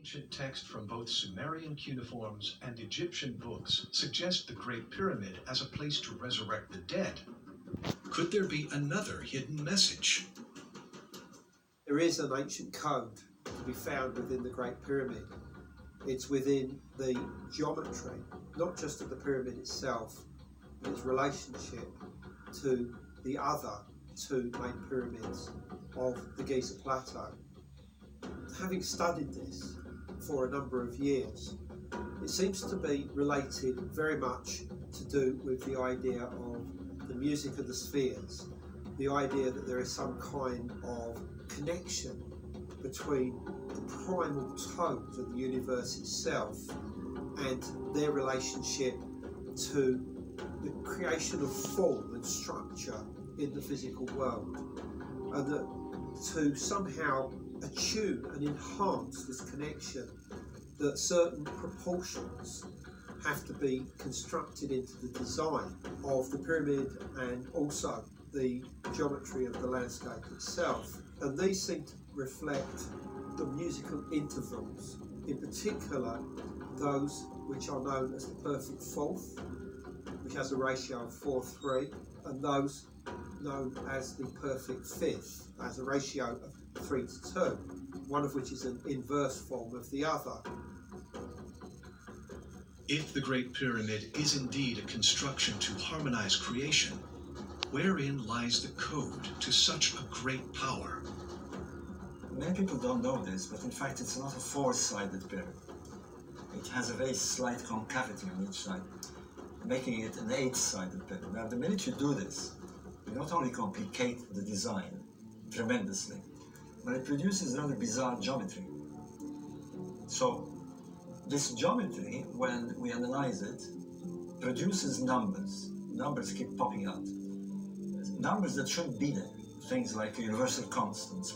Ancient text from both Sumerian cuneiforms and Egyptian books suggest the Great Pyramid as a place to resurrect the dead. Could there be another hidden message? There is an ancient code to be found within the Great Pyramid. It's within the geometry, not just of the pyramid itself, but its relationship to the other two main pyramids of the Giza Plateau. Having studied this for a number of years, it seems to be related very much to do with the idea of the music of the spheres, the idea that there is some kind of connection between the primal tones of the universe itself and their relationship to the creation of form and structure in the physical world, and that to somehow attune and enhance this connection, that certain proportions have to be constructed into the design of the pyramid and also the geometry of the landscape itself. And these seem to reflect the musical intervals, in particular those which are known as the perfect fourth, which has a ratio of 4:3, and those known as the perfect fifth, as a ratio of 3:2, one of which is an inverse form of the other. If the Great Pyramid is indeed a construction to harmonize creation, wherein lies the code to such a great power? Many people don't know this, but in fact it's not a four-sided pyramid. It has a very slight concavity on each side, making it an eight-sided pyramid. Now, the minute you do this, you not only complicate the design tremendously, but it produces rather bizarre geometry. So, this geometry, when we analyze it, produces numbers. Numbers keep popping out. Numbers that shouldn't be there. Things like universal constants.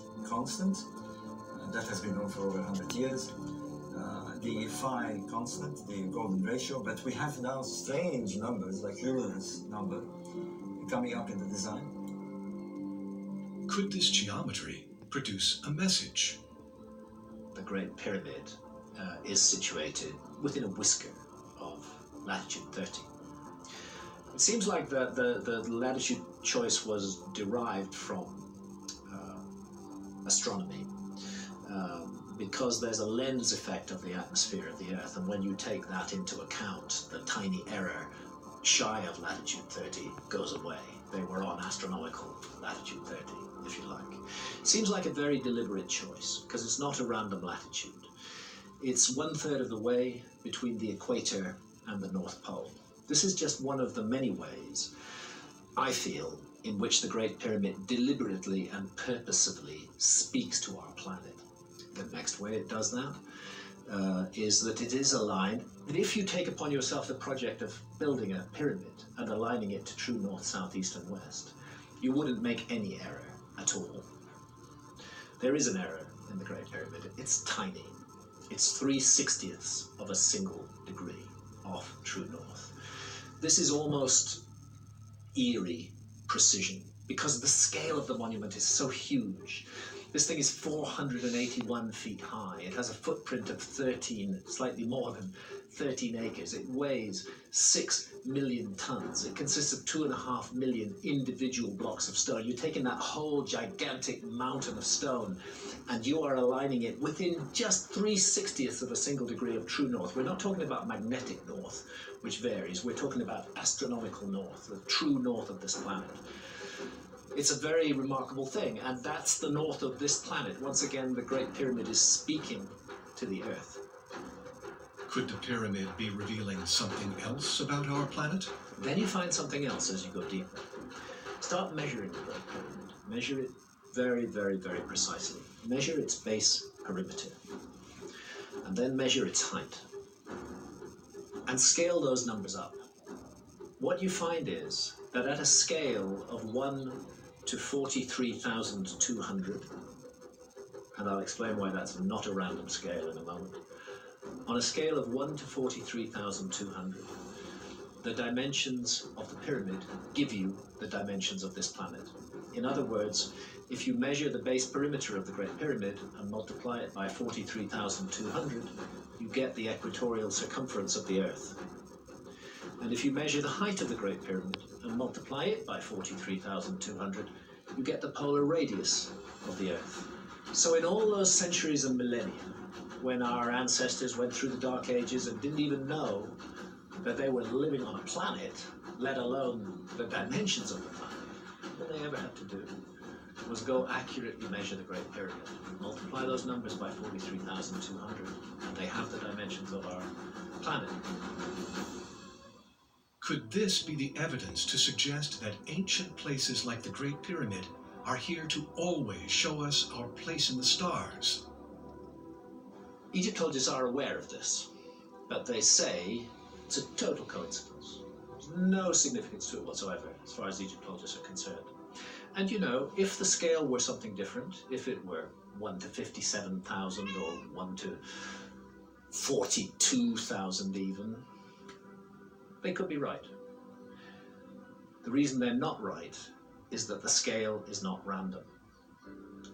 That has been known for over 100 years. The phi constant, the golden ratio, but we have now strange numbers like Euler's number coming up in the design. Could this geometry produce a message? The Great Pyramid is situated within a whisker of latitude 30. It seems like the latitude choice was derived from astronomy, because there's a lens effect of the atmosphere of the Earth, and when you take that into account, the tiny error shy of latitude 30 goes away. They were on astronomical latitude 30, if you like. It seems like a very deliberate choice, because it's not a random latitude. It's 1/3 of the way between the equator and the North Pole. This is just one of the many ways, I feel, in which the Great Pyramid deliberately and purposefully speaks to our planet. The next way it does that is that it is aligned. And if you take upon yourself the project of building a pyramid and aligning it to true north, south, east, and west, you wouldn't make any error at all. There is an error in the Great Pyramid. It's tiny. It's 3/60ths of a single degree off true north. This is almost eerie precision because the scale of the monument is so huge. This thing is 481 feet high. It has a footprint of slightly more than 13 acres. It weighs 6 million tons. It consists of 2.5 million individual blocks of stone. You're taking that whole gigantic mountain of stone and you are aligning it within just 3/60ths of a single degree of true north. We're not talking about magnetic north, which varies. We're talking about astronomical north, the true north of this planet. It's a very remarkable thing, and that's the north of this planet. Once again, the Great Pyramid is speaking to the Earth. Could the pyramid be revealing something else about our planet? Then you find something else as you go deeper. Start measuring the Great Pyramid. Measure it very, very, very precisely. Measure its base perimeter, and then measure its height. And scale those numbers up. What you find is that at a scale of 1 to 43,200, and I'll explain why that's not a random scale in a moment. On a scale of 1 to 43,200, the dimensions of the pyramid give you the dimensions of this planet. In other words, if you measure the base perimeter of the Great Pyramid and multiply it by 43,200, you get the equatorial circumference of the Earth. And if you measure the height of the Great Pyramid and multiply it by 43,200, you get the polar radius of the Earth. So in all those centuries and millennia, when our ancestors went through the Dark Ages and didn't even know that they were living on a planet, let alone the dimensions of the planet, all they ever had to do was go accurately measure the Great Pyramid. Multiply those numbers by 43,200, and they have the dimensions of our planet. Could this be the evidence to suggest that ancient places like the Great Pyramid are here to always show us our place in the stars? Egyptologists are aware of this, but they say it's a total coincidence. There's no significance to it whatsoever, as far as Egyptologists are concerned. And you know, if the scale were something different, if it were 1 to 57,000 or 1 to 42,000 even, they could be right. The reason they're not right is that the scale is not random.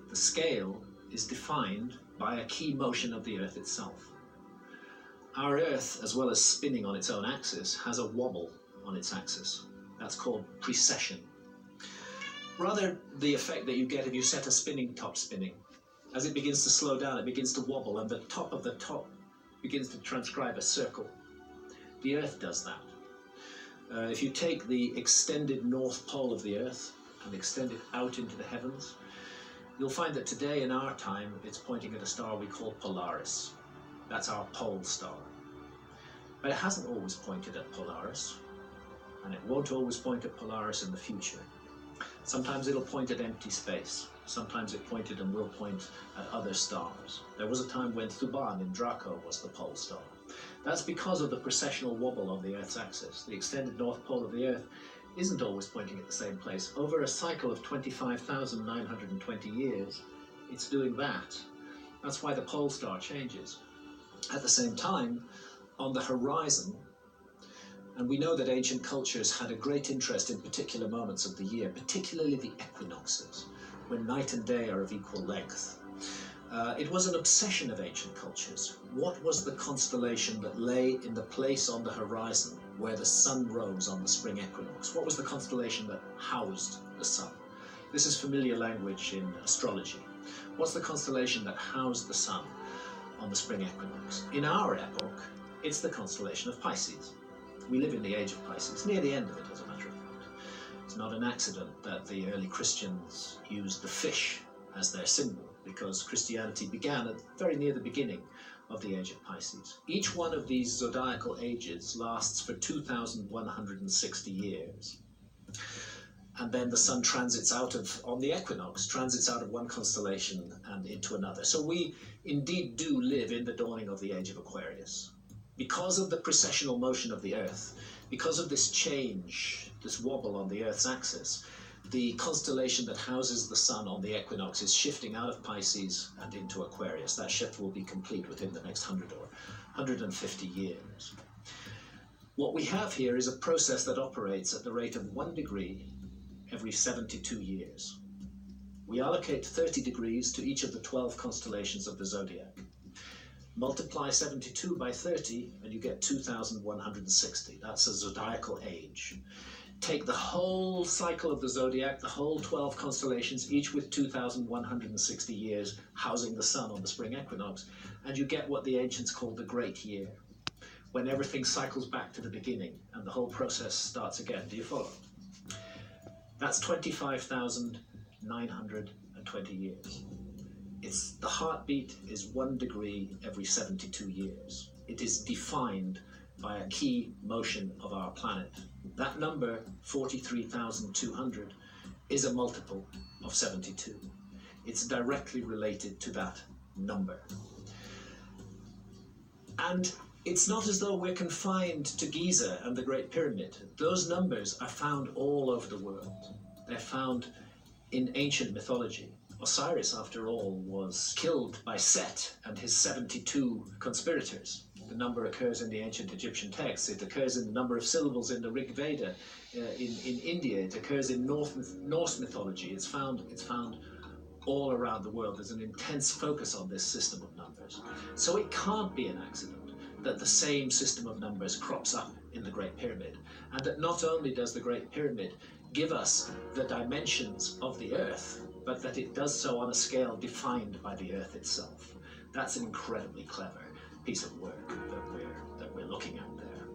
The scale is defined by a key motion of the Earth itself. Our Earth, as well as spinning on its own axis, has a wobble on its axis. That's called precession. Rather, the effect that you get if you set a spinning top spinning. As it begins to slow down, it begins to wobble, and the top of the top begins to transcribe a circle. The Earth does that. If you take the extended north pole of the Earth and extend it out into the heavens, you'll find that today in our time it's pointing at a star we call Polaris. That's our pole star. But it hasn't always pointed at Polaris, and it won't always point at Polaris in the future. Sometimes it'll point at empty space. Sometimes it pointed and will point at other stars. There was a time when Thuban in Draco was the pole star. That's because of the precessional wobble on the Earth's axis. The extended north pole of the Earth isn't always pointing at the same place. Over a cycle of 25,920 years, it's doing that. That's why the pole star changes. At the same time, on the horizon, and we know that ancient cultures had a great interest in particular moments of the year, particularly the equinoxes, when night and day are of equal length. It was an obsession of ancient cultures. What was the constellation that lay in the place on the horizon where the sun rose on the spring equinox? What was the constellation that housed the sun? This is familiar language in astrology. What's the constellation that housed the sun on the spring equinox? In our epoch, it's the constellation of Pisces. We live in the age of Pisces, near the end of it, as a matter of fact. It's not an accident that the early Christians used the fish as their symbol, because Christianity began at very near the beginning of the age of Pisces. Each one of these zodiacal ages lasts for 2,160 years. And then the sun transits out of, on the equinox, transits out of one constellation and into another. So we indeed do live in the dawning of the age of Aquarius. Because of the precessional motion of the Earth, because of this change, this wobble on the Earth's axis, the constellation that houses the sun on the equinox is shifting out of Pisces and into Aquarius. That shift will be complete within the next 100 or 150 years. What we have here is a process that operates at the rate of 1 degree every 72 years. We allocate 30 degrees to each of the 12 constellations of the zodiac. Multiply 72 by 30 and you get 2,160. That's a zodiacal age. Take the whole cycle of the zodiac, the whole 12 constellations, each with 2,160 years housing the sun on the spring equinox, and you get what the ancients called the Great Year, when everything cycles back to the beginning and the whole process starts again. Do you follow? That's 25,920 years. The heartbeat is 1 degree every 72 years. It is defined by a key motion of our planet. That number, 43,200, is a multiple of 72. It's directly related to that number. And it's not as though we're confined to Giza and the Great Pyramid. Those numbers are found all over the world. They're found in ancient mythology. Osiris, after all, was killed by Set and his 72 conspirators. the number occurs in the ancient Egyptian texts. It occurs in the number of syllables in the Rig Veda. In India, it occurs in Norse mythology. It's found all around the world. There's an intense focus on this system of numbers. So it can't be an accident that the same system of numbers crops up in the Great Pyramid, and that not only does the Great Pyramid give us the dimensions of the Earth, but that it does so on a scale defined by the Earth itself. That's an incredibly clever piece of work that we're looking at there.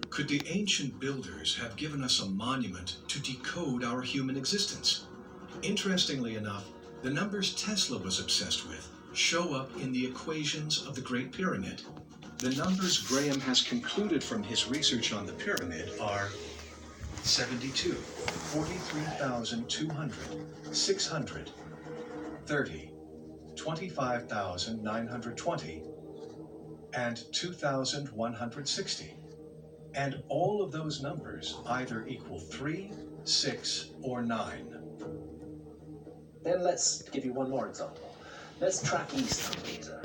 Could the ancient builders have given us a monument to decode our human existence? Interestingly enough, the numbers Tesla was obsessed with show up in the equations of the Great Pyramid. The numbers Graham has concluded from his research on the pyramid are 72, 43,200, 600, 30, 25,920, and 2,160. And all of those numbers either equal 3, 6, or 9. Then let's give you one more example. Let's track east from Giza.